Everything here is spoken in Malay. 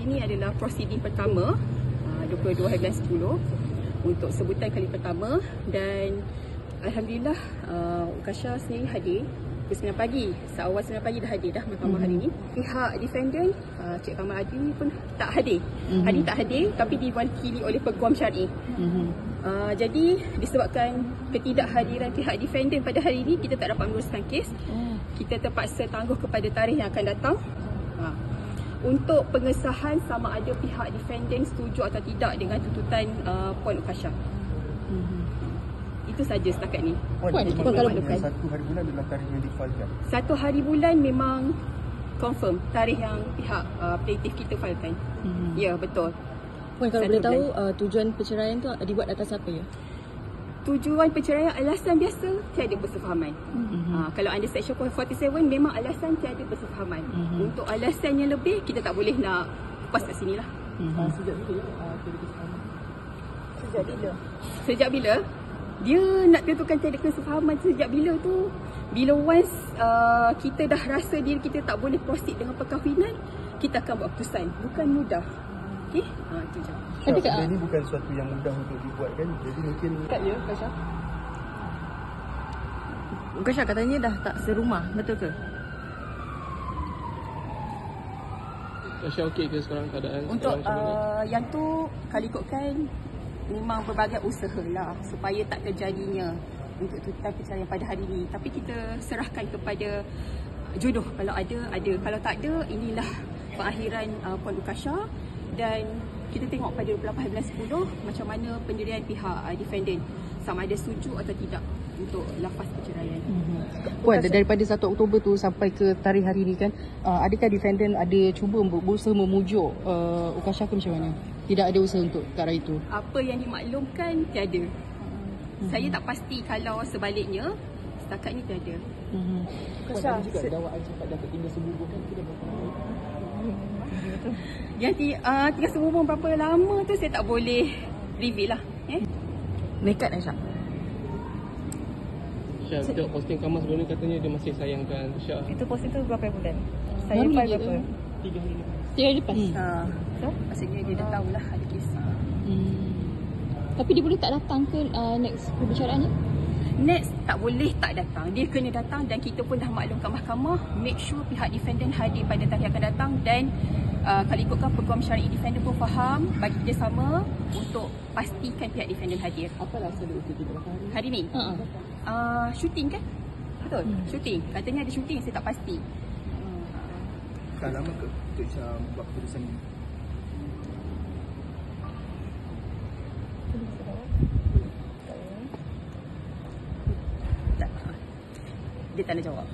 ini adalah proceeding pertama 22 hari bulan 10 untuk sebutan kali pertama, dan alhamdulillah Ukasha sendiri hadir pukul 9 pagi. Seawal 9 pagi dah hadir dah mahkamah hari ini. Pihak defendant Cik Kamal Adi ni pun tak hadir. Adi tak hadir tapi diwakili oleh peguam syar'i. Jadi disebabkan ketidakhadiran pihak defendant pada hari ini, kita tak dapat meneruskan kes. Kita terpaksa tangguh kepada tarikh yang akan datang. Untuk pengesahan sama ada pihak defendant setuju atau tidak dengan tuntutan Puan Ukasha. Itu saja setakat ni. Puan, kalau bukan 1 hari bulan adalah tarikh yang difilekan. 1 hari bulan memang confirm tarikh yang pihak plaintiff kita filekan. Ya, betul. Puan, kalau boleh tahu tujuan perceraian tu dibuat atas apa ya? Tujuan perceraian alasan biasa, tiada persefahaman. Kalau under section 47 memang alasan tiada persefahaman. Untuk alasan yang lebih, kita tak boleh nak pas kat sini lah. Sejak bila tiada persefahaman? Sejak bila? Dia nak tentukan tiada kesefahaman sejak bila tu? Bila once kita dah rasa diri kita tak boleh proceed dengan perkahwinan, kita akan buat keputusan. Bukan mudah. Okey? Itu je. Ini bukan sesuatu yang mudah untuk dibuat kan? Jadi mungkin... Ya, Ukasha? Ukasha katanya dah tak serumah, betul ke? Ukasha okey ke sekarang keadaan? Untuk yang tu, kalau ikutkan memang berbagai usaha lah supaya tak terjadinya untuk tuntutan perceraian pada hari ini. Tapi kita serahkan kepada jodoh. Kalau ada, ada. Kalau tak ada, inilah pengakhiran Puan Ukasha. Dan kita tengok pada 28 hari bulan 10 macam mana pendirian pihak defendant, sama ada setuju atau tidak untuk lafaz perceraian. Puan, daripada 1 Oktober tu sampai ke tarikh hari ni kan, adakah defendant ada cuba berusaha memujuk Ukasha ke macam mana? Tidak ada usaha untuk ke arah itu? Apa yang dimaklumkan, tiada. Saya tak pasti kalau sebaliknya. Setakat ni tiada. Ukasha juga dakwaan sempat dapat tinggal sebubuh kan? Kita berapa lama? Yang tinggal sebubuh berapa lama tu saya tak boleh reveal lah. Nekat Aisyah? Syah, tengok posting Kamal sebelum ni katanya dia masih sayangkan Syah. Itu posting tu berapa bulan? Saya file berapa? 3 hari lepas. 3 hari lepas? So, maksudnya dia dah tahulah ada kes. Tapi dia boleh tak datang ke next perbicaraan ni? Next tak boleh tak datang. Dia kena datang, dan kita pun dah maklumkan mahkamah, make sure pihak defendant hadir pada tarikh akan datang. Dan kalau ikutkan peguam syar'i, defendant pun faham bagi kerjasama untuk pastikan pihak defendant hadir. Apa rasa dia usia 3 hari? Hari ni? Shooting kan? Betul? Shooting. Katanya ada shooting, saya tak pasti. Tak lama ke untuk Syah buat keputusan ini? Dia tak nak jawab.